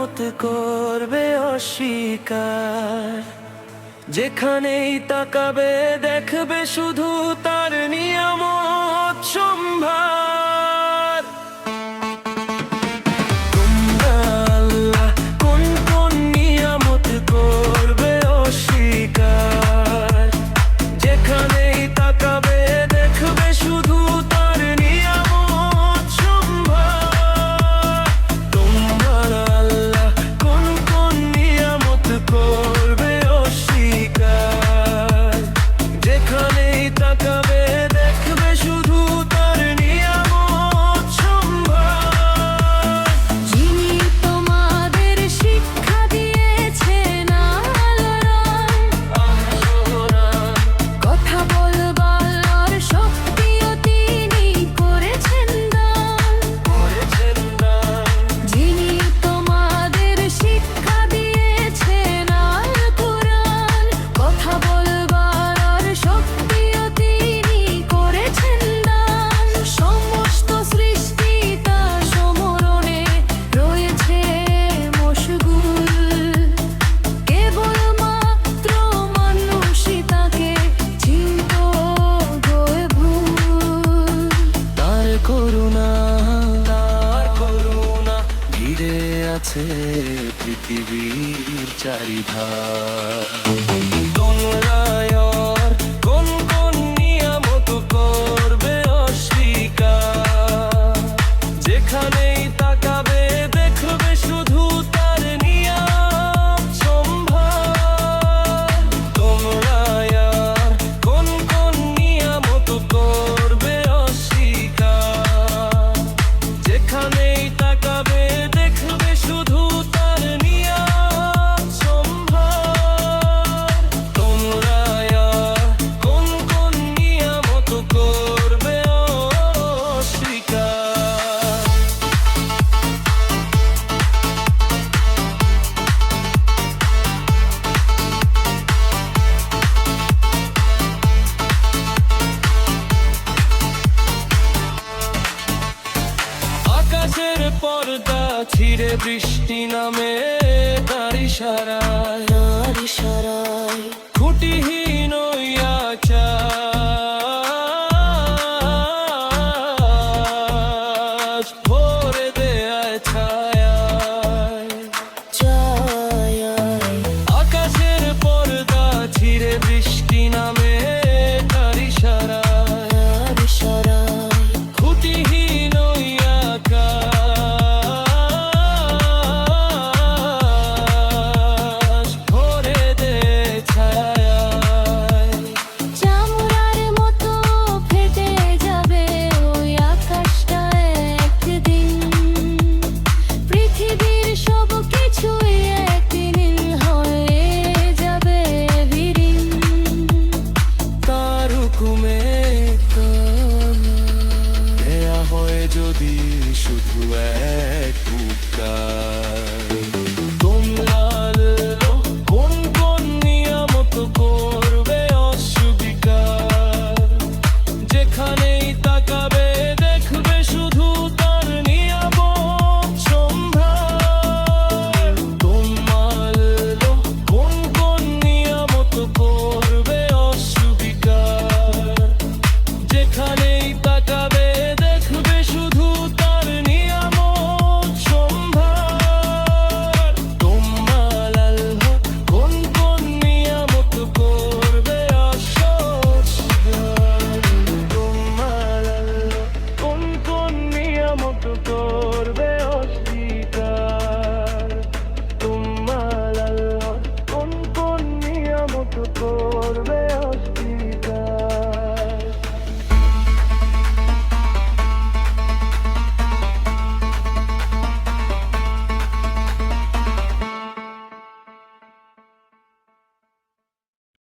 নিয়ামত করবে অস্বীকার। যেখানেই তাকাবে দেখবে শুধু তার নিয়ামত সম্ভার। তোমরা আল্লাহ কোন কোন নিয়ামত করবে অস্বীকার। যেখানেই তাকাবে দেখবে শুধু তার নিয়ামত সম্ভার। তোমরা আল্লাহ কোন কোন নিয়ামত করবে অস্বীকার। যেখানেই তাকাবে দেখবে শুধু তার নিয়ামত সম্ভার। যিনি তোমাদের শিক্ষা দিয়েছেন কথা বলবার শক্তিও তিনি করেছেন দান। যিনি তোমাদের শিক্ষা দিয়েছেন আল কোরআন, কথা বলবার শক্তিও তিনি করেছেন দান। সমস্ত সৃষ্টি তার সমরণে রয়েছে মশগুল। কেবলমাত্র মানুষই তাকে চিনত গো ভুল। তার করুণা ঘিরে আছে পৃথিবীর চারিধার। তোমরা আর কোন কোন নিয়ামত করবে অস্বীকার। যেখানেই তাকাবে দেখবে শুধু তার নিয়ামত সম্ভার। তোমরা আর কোন কোন নিয়ামত করবে অস্বীকার। যেখানেই তাকাবে দেখবে শুধু তার নিয়ামত সম্ভার। তোমরা আর কোন কোন নিয়ামত করবে অস্বীকার। আকাশের পর্দা ছিঁড়ে বৃষ্টি নামে তার ইশারায়। খুঁটিহীন ওই আকাশ ভরে দেয় ছায়ায়। আকাশের পর্দা ছিঁড়ে বৃষ্টি নামে তার ইশারায়। খুঁটিহীন ওই আকাশ ভরে দেয় ছায়ায়। চামড়ার মতো ফেটে যাবে ওই আকাশটা একদিন। পৃথিবীর সব কিছুই একদিন হয়ে যাবে বিলীন। তার হুকুমে দেয়া হয় যদি শুধু এক উপকার। তোমরা আল্লাহ কোন কোন নিয়ামত করবে অস্বীকার। যেখানেই তাকাবে দেখবে শুধু তার নিয়ামত সম্ভার। তোমরা আল্লাহ কোন কোন নিয়ামত করবে অস্বীকার। যেখানেই তাকাবে দেখবে শুধু তার নিয়ামত সম্ভার। তোমরা আল্লাহ কোন কোন নিয়ামত করবে অস্বীকার। তোমরা আল্লাহ কোন কোন নিয়ামত করবে